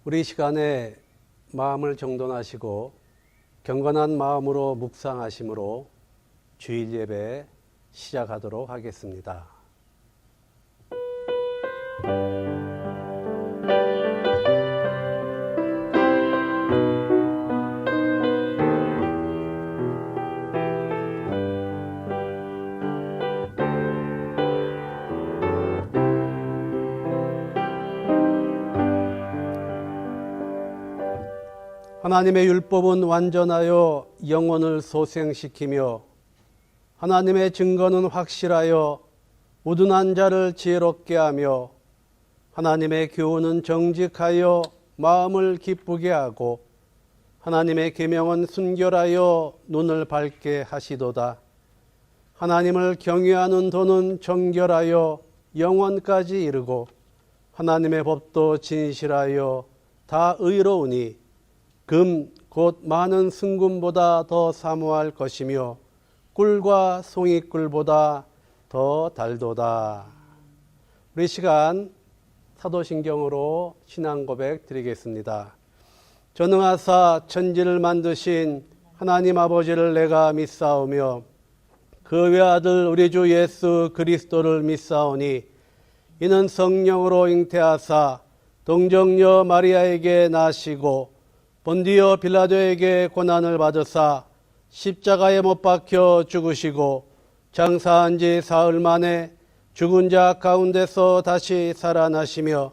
우리 시간에 마음을 정돈하시고 경건한 마음으로 묵상하심으로 주일 예배 시작하도록 하겠습니다. 하나님의 율법은 완전하여 영혼을 소생시키며 하나님의 증거는 확실하여 우둔한 자를 지혜롭게 하며 하나님의 교훈은 정직하여 마음을 기쁘게 하고 하나님의 계명은 순결하여 눈을 밝게 하시도다. 하나님을 경외하는 도는 정결하여 영원까지 이르고 하나님의 법도 진실하여 다 의로우니 금 곧 많은 승금보다 더 사모할 것이며 꿀과 송이꿀보다 더 달도다. 우리 시간 사도신경으로 신앙 고백 드리겠습니다. 전능하사 천지를 만드신 하나님 아버지를 내가 믿사오며 그 외아들 우리 주 예수 그리스도를 믿사오니 이는 성령으로 잉태하사 동정녀 마리아에게 나시고 본디오 빌라도에게 고난을 받으사 십자가에 못 박혀 죽으시고 장사한 지 사흘 만에 죽은 자 가운데서 다시 살아나시며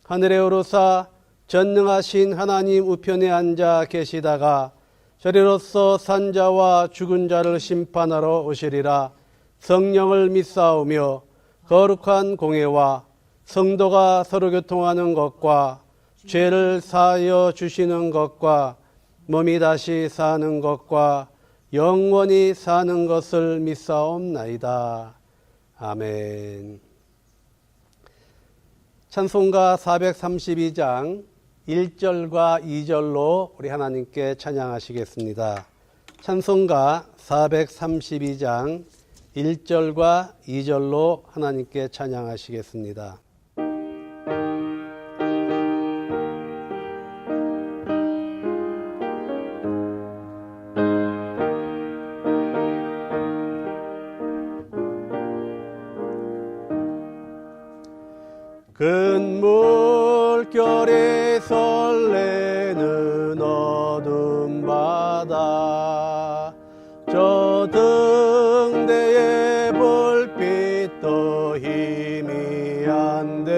하늘에 오르사 전능하신 하나님 우편에 앉아 계시다가 저리로서 산 자와 죽은 자를 심판하러 오시리라. 성령을 믿사오며 거룩한 공회와 성도가 서로 교통하는 것과 죄를 사하여 주시는 것과 몸이 다시 사는 것과 영원히 사는 것을 믿사옵나이다. 아멘. 찬송가 432장 1절과 2절로 우리 하나님께 찬양하시겠습니다. 찬송가 432장 1절과 2절로 하나님께 찬양하시겠습니다. 큰 물결에 설레는 어둠 바다 저 등대의 불빛도 희미한데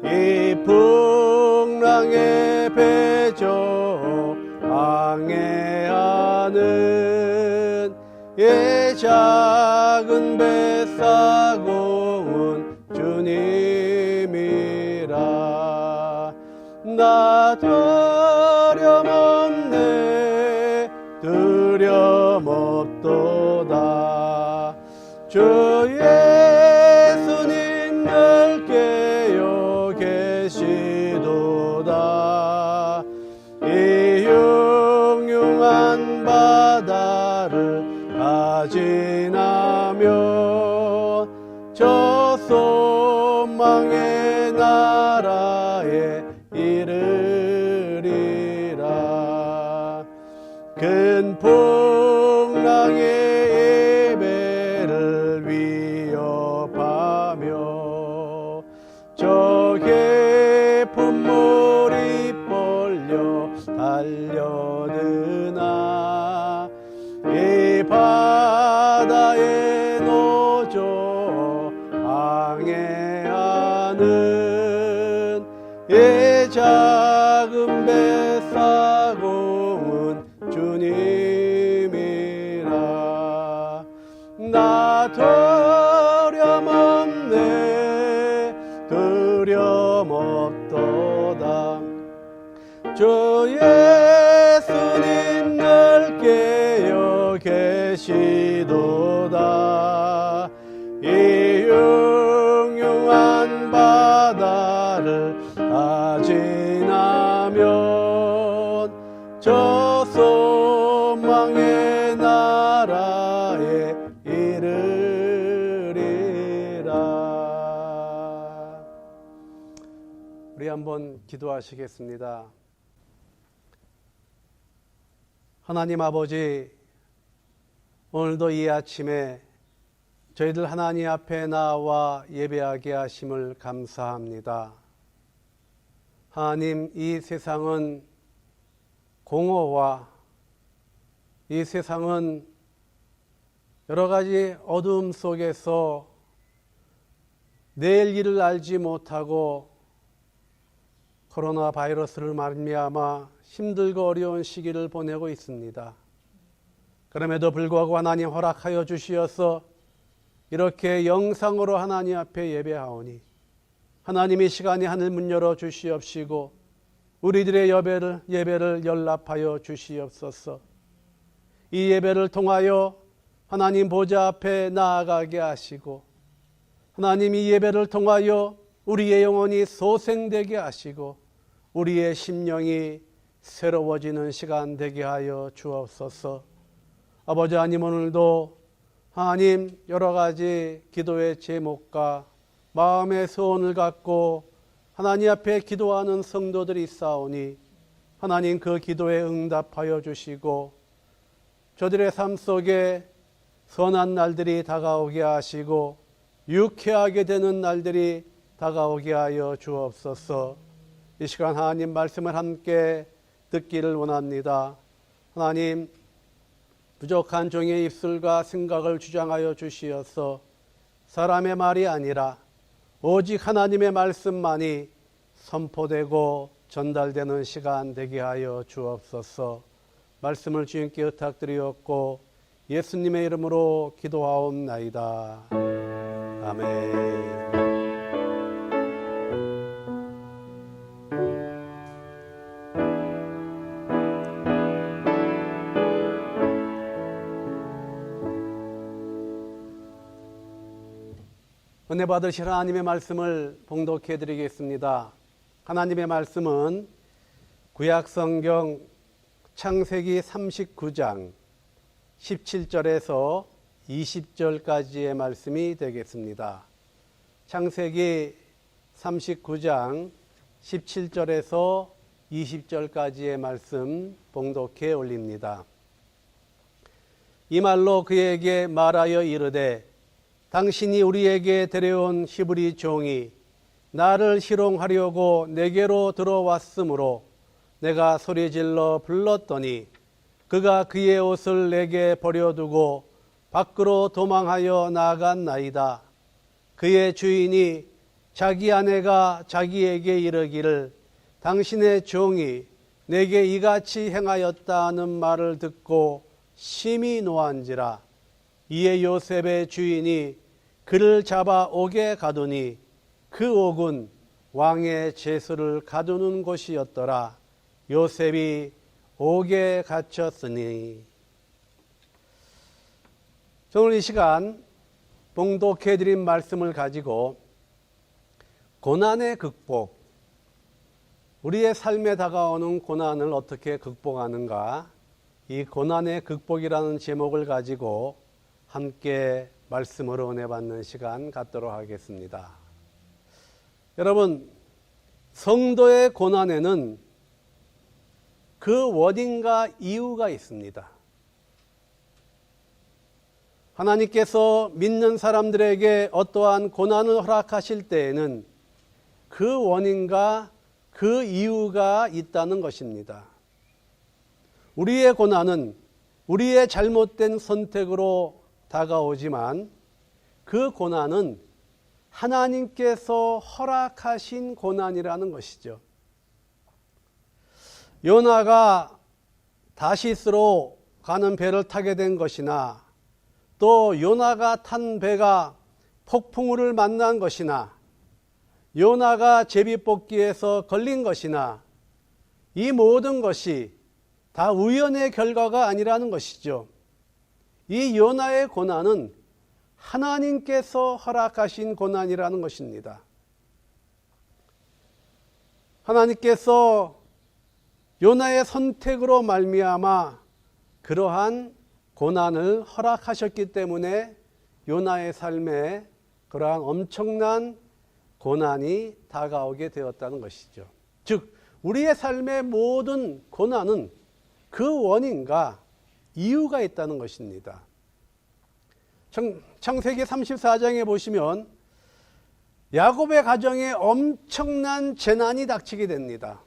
이 풍랑의 배조 항해하는 이 작은 뱃사공은 주님이라. 나 두려움없네 두려움없도다. 주 예수님 늘 깨어 계시도다. 이 흉흉한 바다를 다 지나며 저 소망의 나라에 이르리라. 큰 풍랑의 배를 위협하며 저 깊은 물이 벌려 달려드나 이 바다의 노조 항해하는 이 작은 뱃사공은 주님이라. 나 두려움없네 두려움없도다. 주 예수님 늘 깨어 계시도다. 이 흉흉한 바다를 다 지나면 저 소망의 나라에 이르리라. 우리 한번 기도하시겠습니다. 하나님 아버지, 오늘도 이 아침에 저희들 하나님 앞에 나와 예배하게 하심을 감사합니다. 하나님, 이 세상은 공허와 이 세상은 여러 가지 어두움 속에서 내일 일을 알지 못하고 코로나 바이러스를 말미암아 힘들고 어려운 시기를 보내고 있습니다. 그럼에도 불구하고 하나님 허락하여 주시어서 이렇게 영상으로 하나님 앞에 예배하오니 하나님이 시간에 하늘 문 열어 주시옵시고 우리들의 예배를 연락하여 주시옵소서. 이 예배를 통하여 하나님 보좌 앞에 나아가게 하시고 하나님 이 예배를 통하여 우리의 영혼이 소생되게 하시고 우리의 심령이 새로워지는 시간 되게 하여 주옵소서. 아버지 하나님, 오늘도 하나님 여러 가지 기도의 제목과 마음의 소원을 갖고 하나님 앞에 기도하는 성도들이 있사오니 하나님 그 기도에 응답하여 주시고 저들의 삶 속에 선한 날들이 다가오게 하시고 유쾌하게 되는 날들이 다가오게 하여 주옵소서. 이 시간 하나님 말씀을 함께 듣기를 원합니다. 하나님, 부족한 종의 입술과 생각을 주장하여 주시어서 사람의 말이 아니라 오직 하나님의 말씀만이 선포되고 전달되는 시간 되게 하여 주옵소서. 말씀을 주님께 의탁드리옵고 예수님의 이름으로 기도하옵나이다. 아멘. 은혜 받으실 하나님의 말씀을 봉독해 드리겠습니다. 하나님의 말씀은 구약성경 창세기 39장 17절에서 20절까지의 말씀이 되겠습니다. 창세기 39장 17절에서 20절까지의 말씀 봉독해 올립니다. 이 말로 그에게 말하여 이르되 당신이 우리에게 데려온 히브리 종이 나를 희롱하려고 내게로 들어왔으므로 내가 소리질러 불렀더니 그가 그의 옷을 내게 버려두고 밖으로 도망하여 나아갔나이다. 그의 주인이 자기 아내가 자기에게 이르기를 당신의 종이 내게 이같이 행하였다 하는 말을 듣고 심히 노한지라. 이에 요셉의 주인이 그를 잡아 옥에 가두니 그 옥은 왕의 제수를 가두는 곳이었더라. 요셉이 옥에 갇혔으니. 오늘 이 시간 봉독해드린 말씀을 가지고 고난의 극복, 우리의 삶에 다가오는 고난을 어떻게 극복하는가, 이 고난의 극복이라는 제목을 가지고 함께 말씀으로 은혜 받는 시간 갖도록 하겠습니다. 여러분, 성도의 고난에는 그 원인과 이유가 있습니다. 하나님께서 믿는 사람들에게 어떠한 고난을 허락하실 때에는 그 원인과 그 이유가 있다는 것입니다. 우리의 고난은 우리의 잘못된 선택으로 다가오지만 그 고난은 하나님께서 허락하신 고난이라는 것이죠. 요나가 다시스로 가는 배를 타게 된 것이나 또 요나가 탄 배가 폭풍우를 만난 것이나 요나가 제비뽑기에서 걸린 것이나 이 모든 것이 다 우연의 결과가 아니라는 것이죠. 이 요나의 고난은 하나님께서 허락하신 고난이라는 것입니다. 하나님께서 요나의 선택으로 말미암아 그러한 고난을 허락하셨기 때문에 요나의 삶에 그러한 엄청난 고난이 다가오게 되었다는 것이죠. 즉 우리의 삶의 모든 고난은 그 원인과 이유가 있다는 것입니다. 창세기 34장에 보시면 야곱의 가정에 엄청난 재난이 닥치게 됩니다.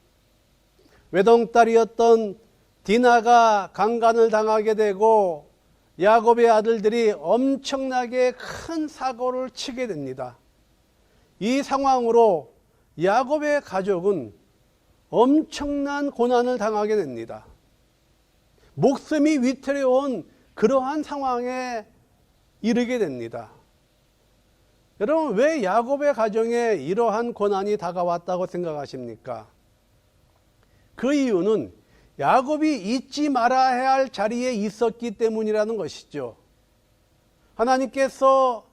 외동딸이었던 디나가 강간을 당하게 되고 야곱의 아들들이 엄청나게 큰 사고를 치게 됩니다. 이 상황으로 야곱의 가족은 엄청난 고난을 당하게 됩니다. 목숨이 위태로운 그러한 상황에 이르게 됩니다. 여러분, 왜 야곱의 가정에 이러한 고난이 다가왔다고 생각하십니까? 그 이유는 야곱이 잊지 말아야 할 자리에 있었기 때문이라는 것이죠. 하나님께서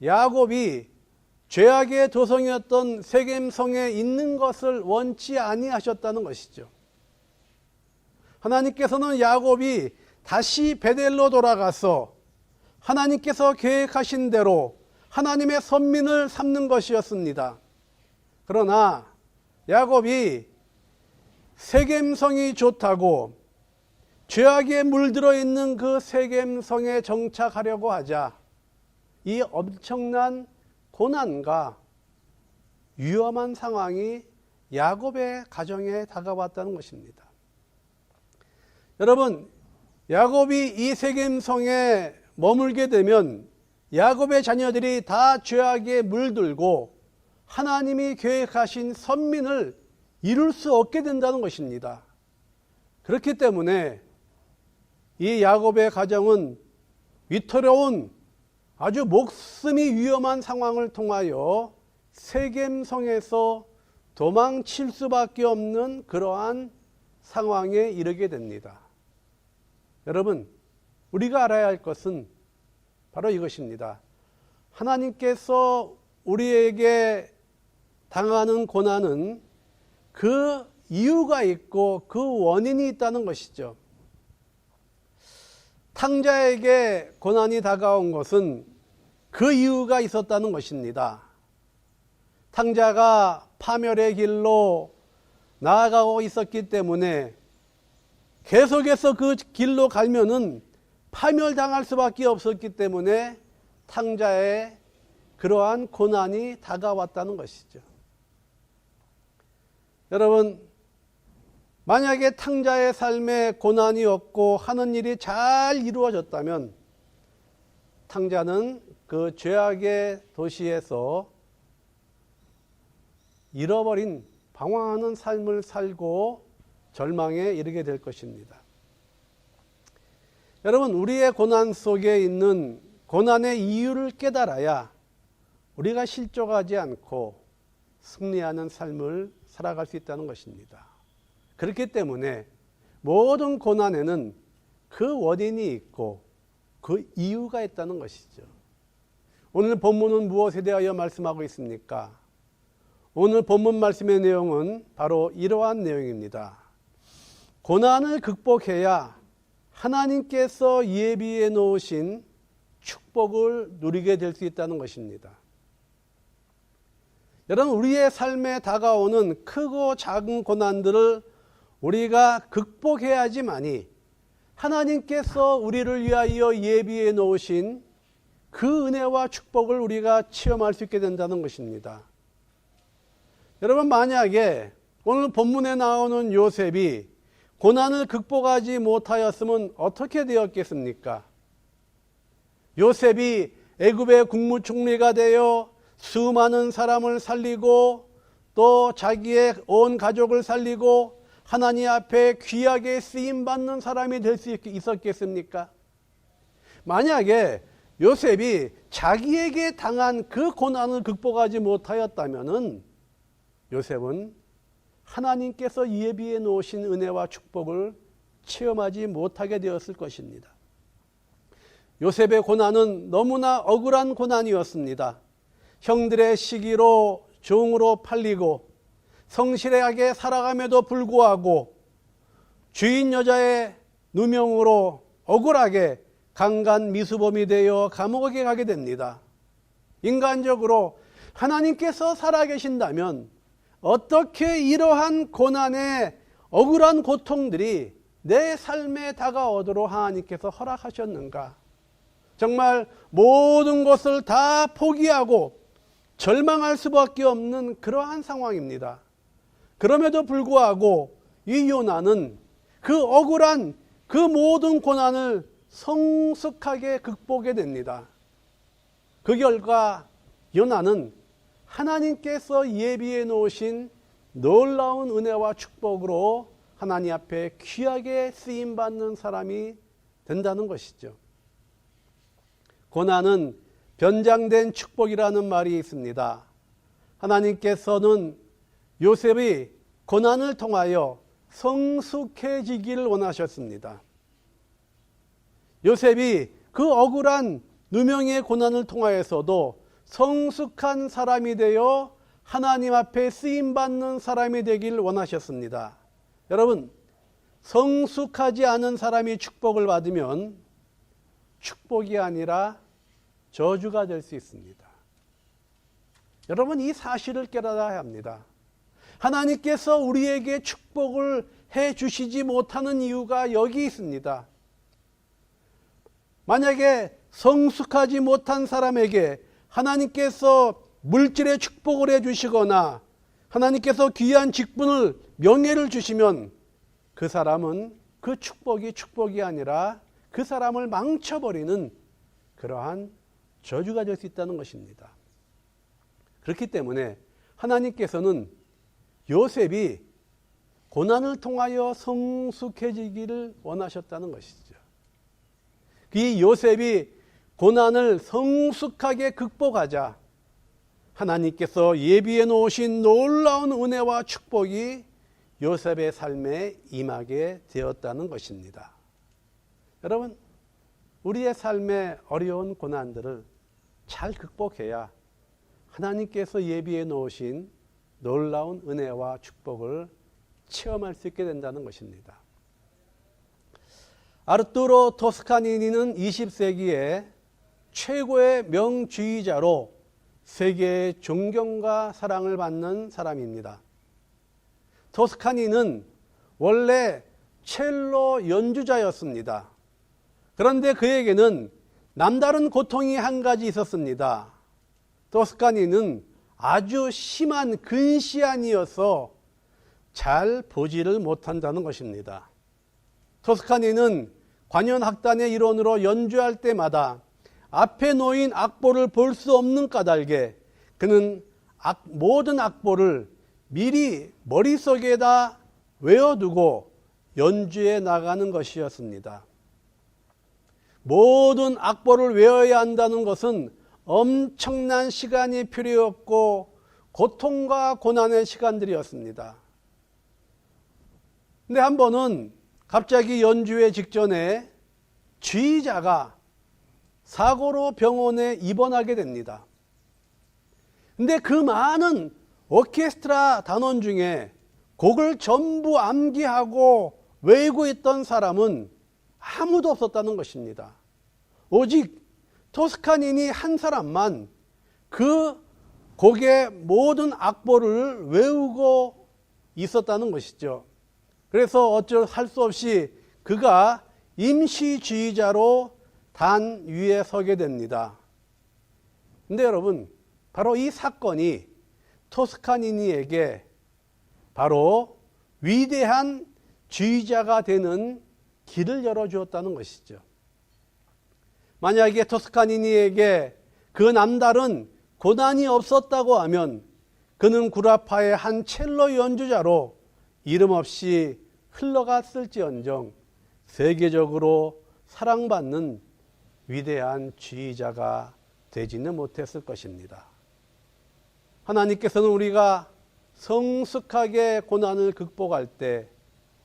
야곱이 죄악의 도성이었던 세겜성에 있는 것을 원치 아니하셨다는 것이죠. 하나님께서는 야곱이 다시 베델로 돌아가서 하나님께서 계획하신 대로 하나님의 선민을 삼는 것이었습니다. 그러나 야곱이 세겜성이 좋다고 죄악에 물들어 있는 그 세겜성에 정착하려고 하자 이 엄청난 고난과 위험한 상황이 야곱의 가정에 다가왔다는 것입니다. 여러분, 야곱이 이 세겜성에 머물게 되면 야곱의 자녀들이 다 죄악에 물들고 하나님이 계획하신 선민을 이룰 수 없게 된다는 것입니다. 그렇기 때문에 이 야곱의 가정은 위태로운 아주 목숨이 위험한 상황을 통하여 세겜성에서 도망칠 수밖에 없는 그러한 상황에 이르게 됩니다. 여러분, 우리가 알아야 할 것은 바로 이것입니다. 하나님께서 우리에게 당하는 고난은 그 이유가 있고 그 원인이 있다는 것이죠. 탕자에게 고난이 다가온 것은 그 이유가 있었다는 것입니다. 탕자가 파멸의 길로 나아가고 있었기 때문에 계속해서 그 길로 가면은 파멸당할 수밖에 없었기 때문에 탕자의 그러한 고난이 다가왔다는 것이죠. 여러분, 만약에 탕자의 삶에 고난이 없고 하는 일이 잘 이루어졌다면 탕자는 그 죄악의 도시에서 잃어버린 방황하는 삶을 살고 절망에 이르게 될 것입니다. 여러분, 우리의 고난 속에 있는 고난의 이유를 깨달아야 우리가 실족하지 않고 승리하는 삶을 살아갈 수 있다는 것입니다. 그렇기 때문에 모든 고난에는 그 원인이 있고 그 이유가 있다는 것이죠. 오늘 본문은 무엇에 대하여 말씀하고 있습니까? 오늘 본문 말씀의 내용은 바로 이러한 내용입니다. 고난을 극복해야 하나님께서 예비해 놓으신 축복을 누리게 될 수 있다는 것입니다. 여러분, 우리의 삶에 다가오는 크고 작은 고난들을 우리가 극복해야지만이 하나님께서 우리를 위하여 예비해 놓으신 그 은혜와 축복을 우리가 체험할 수 있게 된다는 것입니다. 여러분, 만약에 오늘 본문에 나오는 요셉이 고난을 극복하지 못하였으면 어떻게 되었겠습니까? 요셉이 애굽의 국무총리가 되어 수많은 사람을 살리고 또 자기의 온 가족을 살리고 하나님 앞에 귀하게 쓰임받는 사람이 될 수 있었겠습니까? 만약에 요셉이 자기에게 당한 그 고난을 극복하지 못하였다면 요셉은 하나님께서 예비해 놓으신 은혜와 축복을 체험하지 못하게 되었을 것입니다. 요셉의 고난은 너무나 억울한 고난이었습니다. 형들의 시기로 종으로 팔리고 성실하게 살아감에도 불구하고 주인 여자의 누명으로 억울하게 강간 미수범이 되어 감옥에 가게 됩니다. 인간적으로 하나님께서 살아계신다면 어떻게 이러한 고난의 억울한 고통들이 내 삶에 다가오도록 하나님께서 허락하셨는가? 정말 모든 것을 다 포기하고 절망할 수밖에 없는 그러한 상황입니다. 그럼에도 불구하고 이 요나는 그 억울한 그 모든 고난을 성숙하게 극복하게 됩니다. 그 결과 요나는 하나님께서 예비해 놓으신 놀라운 은혜와 축복으로 하나님 앞에 귀하게 쓰임받는 사람이 된다는 것이죠. 고난은 변장된 축복이라는 말이 있습니다. 하나님께서는 요셉이 고난을 통하여 성숙해지기를 원하셨습니다. 요셉이 그 억울한 누명의 고난을 통하여서도 성숙한 사람이 되어 하나님 앞에 쓰임받는 사람이 되기를 원하셨습니다. 여러분, 성숙하지 않은 사람이 축복을 받으면 축복이 아니라 저주가 될 수 있습니다. 여러분, 이 사실을 깨달아야 합니다. 하나님께서 우리에게 축복을 해 주시지 못하는 이유가 여기 있습니다. 만약에 성숙하지 못한 사람에게 하나님께서 물질의 축복을 해 주시거나 하나님께서 귀한 직분을 명예를 주시면 그 사람은 그 축복이 아니라 그 사람을 망쳐버리는 그러한 저주가 될 수 있다는 것입니다. 그렇기 때문에 하나님께서는 요셉이 고난을 통하여 성숙해지기를 원하셨다는 것이죠. 이 요셉이 고난을 성숙하게 극복하자 하나님께서 예비해 놓으신 놀라운 은혜와 축복이 요셉의 삶에 임하게 되었다는 것입니다. 여러분, 우리의 삶의 어려운 고난들을 잘 극복해야 하나님께서 예비해 놓으신 놀라운 은혜와 축복을 체험할 수 있게 된다는 것입니다. 아르투로 토스카니니는 20세기에 최고의 명주의자로 세계의 존경과 사랑을 받는 사람입니다. 토스카니는 원래 첼로 연주자였습니다. 그런데 그에게는 남다른 고통이 한 가지 있었습니다. 토스카니는 아주 심한 근시안이어서 잘 보지를 못한다는 것입니다. 토스카니는 관현악단의 일원으로 연주할 때마다 앞에 놓인 악보를 볼 수 없는 까닭에 그는 모든 악보를 미리 머릿속에다 외워두고 연주해 나가는 것이었습니다. 모든 악보를 외워야 한다는 것은 엄청난 시간이 필요했고 고통과 고난의 시간들이었습니다. 근데 한 번은 갑자기 연주회 직전에 지휘자가 사고로 병원에 입원하게 됩니다. 근데 그 많은 오케스트라 단원 중에 곡을 전부 암기하고 외우고 있던 사람은 아무도 없었다는 것입니다. 오직 토스카니니 한 사람만 그 곡의 모든 악보를 외우고 있었다는 것이죠. 그래서 할 수 없이 그가 임시 지휘자로 단 위에 서게 됩니다. 근데 여러분, 바로 이 사건이 토스카니니에게 바로 위대한 지휘자가 되는 길을 열어주었다는 것이죠. 만약에 토스카니니에게 그 남다른 고난이 없었다고 하면 그는 구라파의 한 첼로 연주자로 이름 없이 흘러갔을지언정 세계적으로 사랑받는 위대한 지휘자가 되지는 못했을 것입니다. 하나님께서는 우리가 성숙하게 고난을 극복할 때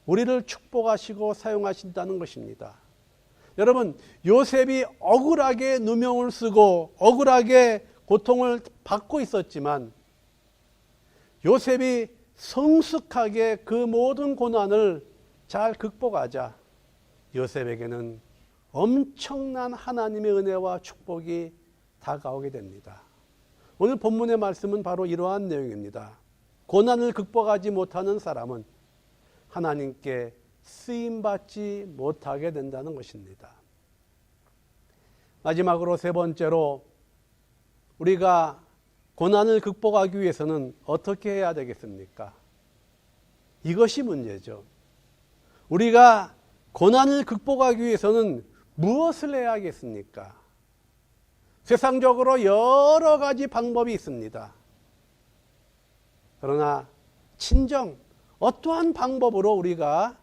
우리를 축복하시고 사용하신다는 것입니다. 여러분, 요셉이 억울하게 누명을 쓰고 억울하게 고통을 받고 있었지만 요셉이 성숙하게 그 모든 고난을 잘 극복하자 요셉에게는 엄청난 하나님의 은혜와 축복이 다가오게 됩니다. 오늘 본문의 말씀은 바로 이러한 내용입니다. 고난을 극복하지 못하는 사람은 하나님께 쓰임받지 못하게 된다는 것입니다. 마지막으로 세 번째로 우리가 고난을 극복하기 위해서는 어떻게 해야 되겠습니까? 이것이 문제죠. 우리가 고난을 극복하기 위해서는 무엇을 해야 하겠습니까? 세상적으로 여러 가지 방법이 있습니다. 그러나 진정 어떠한 방법으로 우리가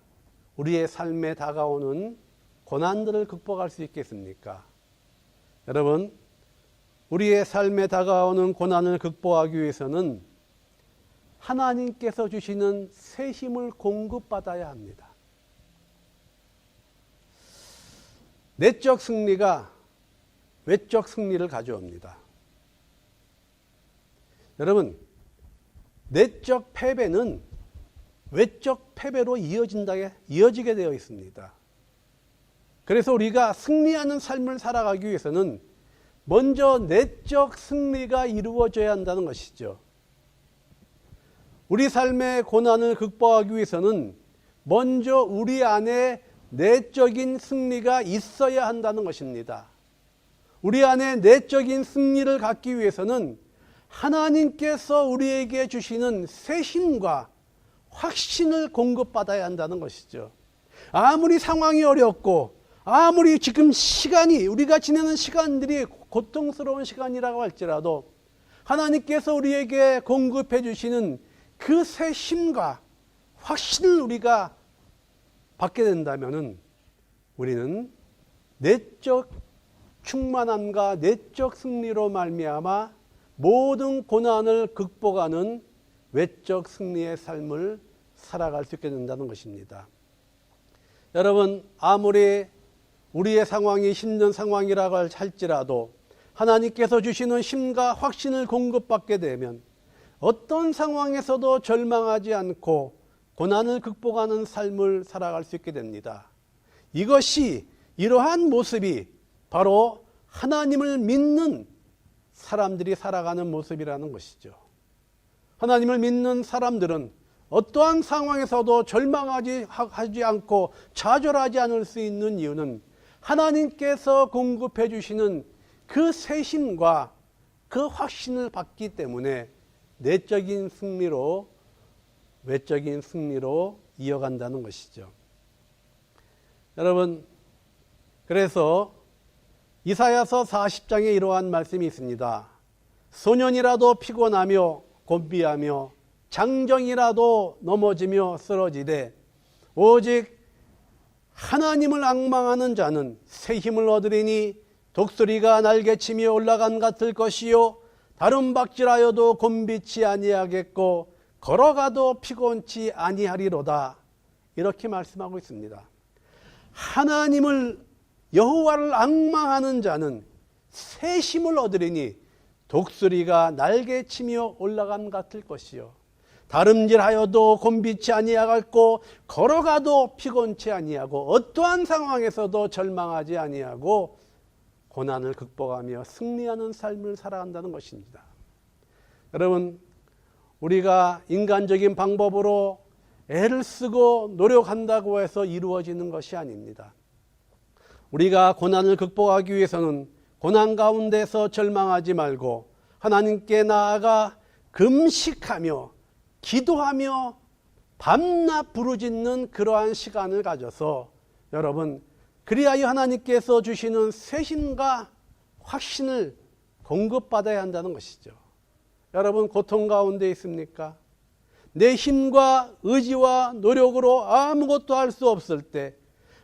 우리의 삶에 다가오는 고난들을 극복할 수 있겠습니까? 여러분, 우리의 삶에 다가오는 고난을 극복하기 위해서는 하나님께서 주시는 새 힘을 공급받아야 합니다. 내적 승리가 외적 승리를 가져옵니다. 여러분, 내적 패배는 외적 패배로 이어지게 되어 있습니다. 그래서 우리가 승리하는 삶을 살아가기 위해서는 먼저 내적 승리가 이루어져야 한다는 것이죠. 우리 삶의 고난을 극복하기 위해서는 먼저 우리 안에 내적인 승리가 있어야 한다는 것입니다. 우리 안에 내적인 승리를 갖기 위해서는 하나님께서 우리에게 주시는 새 힘과 확신을 공급받아야 한다는 것이죠. 아무리 상황이 어렵고 아무리 지금 시간이 우리가 지내는 시간들이 고통스러운 시간이라고 할지라도 하나님께서 우리에게 공급해 주시는 그 새 힘과 확신을 우리가 받게 된다면 우리는 내적 충만함과 내적 승리로 말미암아 모든 고난을 극복하는 외적 승리의 삶을 살아갈 수 있게 된다는 것입니다. 여러분, 아무리 우리의 상황이 힘든 상황이라고 할지라도 하나님께서 주시는 힘과 확신을 공급받게 되면 어떤 상황에서도 절망하지 않고 고난을 극복하는 삶을 살아갈 수 있게 됩니다. 이러한 모습이 바로 하나님을 믿는 사람들이 살아가는 모습이라는 것이죠. 하나님을 믿는 사람들은 어떠한 상황에서도 절망하지 않고 좌절하지 않을 수 있는 이유는 하나님께서 공급해 주시는 그 새 힘과 그 확신을 받기 때문에 내적인 승리로 외적인 승리로 이어간다는 것이죠. 여러분, 그래서 이사야서 40장에 이러한 말씀이 있습니다. 소년이라도 피곤하며 곤비하며 장정이라도 넘어지며 쓰러지되 오직 하나님을 앙망하는 자는 새 힘을 얻으리니 독수리가 날개치며 올라간 같을 것이요 다른 박질하여도 곤비치 아니하겠고 걸어가도 피곤치 아니하리로다. 이렇게 말씀하고 있습니다. 하나님을 여호와를 앙망하는 자는 새 힘을 얻으리니 독수리가 날개치며 올라간 같을 것이요 다름질하여도 곤비치 아니하겠고 걸어가도 피곤치 아니하고 어떠한 상황에서도 절망하지 아니하고 고난을 극복하며 승리하는 삶을 살아간다는 것입니다. 여러분, 우리가 인간적인 방법으로 애를 쓰고 노력한다고 해서 이루어지는 것이 아닙니다. 우리가 고난을 극복하기 위해서는 고난 가운데서 절망하지 말고 하나님께 나아가 금식하며 기도하며 밤낮 부르짖는 그러한 시간을 가져서 여러분, 그리하여 하나님께서 주시는 새 힘과 확신을 공급받아야 한다는 것이죠. 여러분, 고통 가운데 있습니까? 내 힘과 의지와 노력으로 아무것도 할 수 없을 때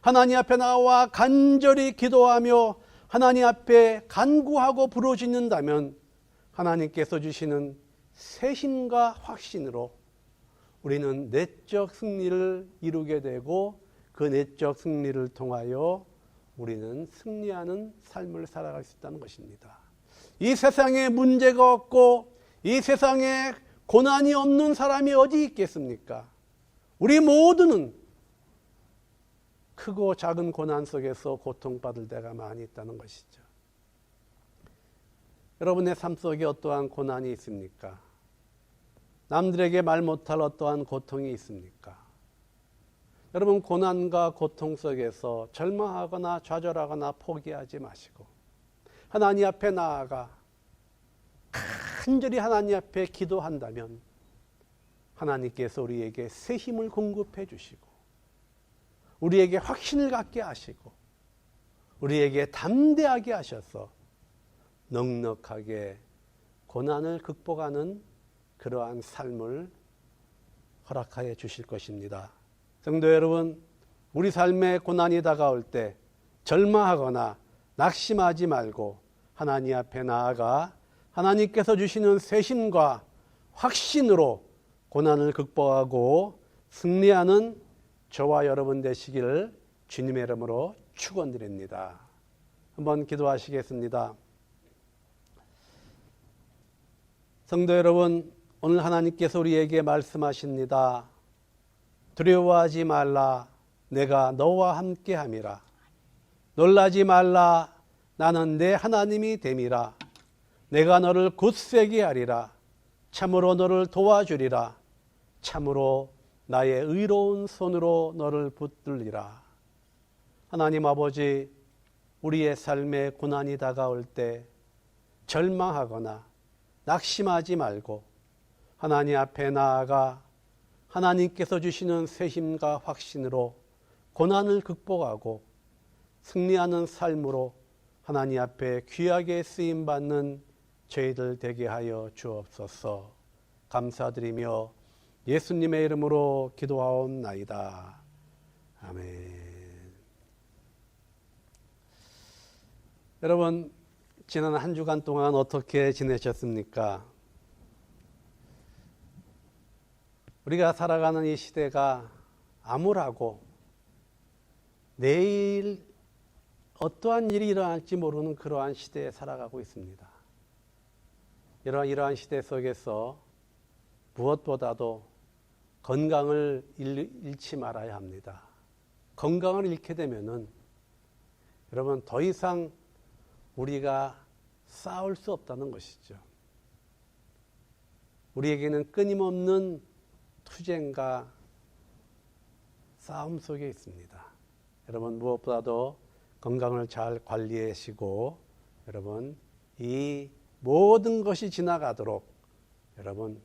하나님 앞에 나와 간절히 기도하며 하나님 앞에 간구하고 부르짖는다면 하나님께서 주시는 새 힘과 확신으로 우리는 내적 승리를 이루게 되고 그 내적 승리를 통하여 우리는 승리하는 삶을 살아갈 수 있다는 것입니다. 이 세상에 문제가 없고 이 세상에 고난이 없는 사람이 어디 있겠습니까? 우리 모두는 크고 작은 고난 속에서 고통받을 때가 많이 있다는 것이죠. 여러분의 삶 속에 어떠한 고난이 있습니까? 남들에게 말 못할 어떠한 고통이 있습니까? 여러분, 고난과 고통 속에서 절망하거나 좌절하거나 포기하지 마시고 하나님 앞에 나아가 간절히 하나님 앞에 기도한다면 하나님께서 우리에게 새 힘을 공급해 주시고 우리에게 확신을 갖게 하시고 우리에게 담대하게 하셔서 넉넉하게 고난을 극복하는 그러한 삶을 허락하여 주실 것입니다. 성도 여러분, 우리 삶에 고난이 다가올 때 절망하거나 낙심하지 말고 하나님 앞에 나아가 하나님께서 주시는 새 힘과 확신으로 고난을 극복하고 승리하는 저와 여러분 되시기를 주님의 이름으로 축원드립니다. 한번 기도하시겠습니다. 성도 여러분, 오늘 하나님께서 우리에게 말씀하십니다. 두려워하지 말라, 내가 너와 함께함이라. 놀라지 말라, 나는 내 하나님이 됨이라. 내가 너를 굳세게 하리라. 참으로 너를 도와주리라. 참으로 나의 의로운 손으로 너를 붙들리라. 하나님 아버지, 우리의 삶에 고난이 다가올 때 절망하거나 낙심하지 말고 하나님 앞에 나아가 하나님께서 주시는 새 힘과 확신으로 고난을 극복하고 승리하는 삶으로 하나님 앞에 귀하게 쓰임받는 저희들 되게 하여 주옵소서. 감사드리며 예수님의 이름으로 기도하옵나이다. 아멘. 여러분, 지난 한 주간 동안 어떻게 지내셨습니까? 우리가 살아가는 이 시대가 암울하고 내일 어떠한 일이 일어날지 모르는 그러한 시대에 살아가고 있습니다. 이러한 시대 속에서 무엇보다도 건강을 잃지 말아야 합니다. 건강을 잃게 되면은 여러분 더 이상 우리가 싸울 수 없다는 것이죠. 우리에게는 끊임없는 투쟁과 싸움 속에 있습니다. 여러분 무엇보다도 건강을 잘 관리하시고 여러분 이 모든 것이 지나가도록 여러분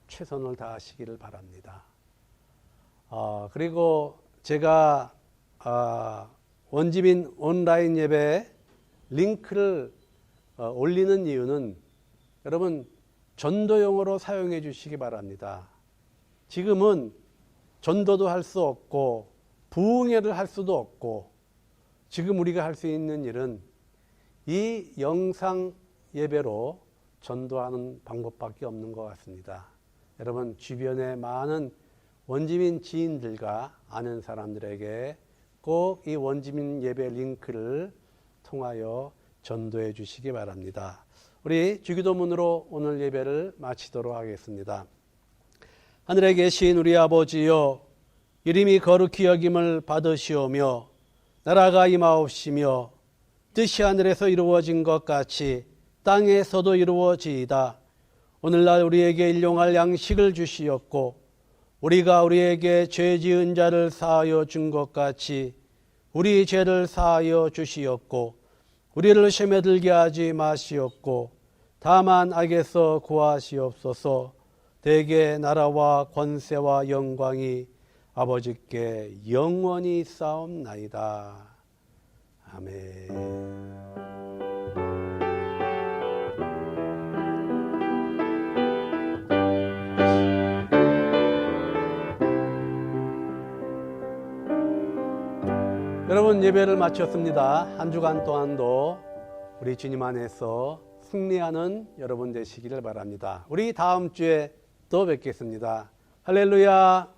최선을 다하시기를 바랍니다. 그리고 제가 원집인 온라인 예배 링크를 올리는 이유는 여러분 전도용으로 사용해 주시기 바랍니다. 지금은 전도도 할 수 없고 부흥회를 할 수도 없고 지금 우리가 할 수 있는 일은 이 영상 예배로 전도하는 방법밖에 없는 것 같습니다. 여러분 주변에 많은 원주민 지인들과 아는 사람들에게 꼭 이 원주민 예배 링크를 통하여 전도해 주시기 바랍니다. 우리 주기도문으로 오늘 예배를 마치도록 하겠습니다. 하늘에 계신 우리 아버지여, 이름이 거룩히 여김을 받으시오며 나라가 임하옵시며 뜻이 하늘에서 이루어진 것 같이 땅에서도 이루어지이다. 오늘날 우리에게 일용할 양식을 주시옵고 우리가 우리에게 죄 지은 자를 사하여 준 것 같이 우리 죄를 사하여 주시옵고 우리를 시험에 들게 하지 마시옵고 다만 악에서 구하시옵소서. 대개 나라와 권세와 영광이 아버지께 영원히 있사옵나이다. 아멘. 여러분 예배를 마쳤습니다. 한 주간 동안도 우리 주님 안에서 승리하는 여러분 되시기를 바랍니다. 우리 다음 주에 또 뵙겠습니다. 할렐루야.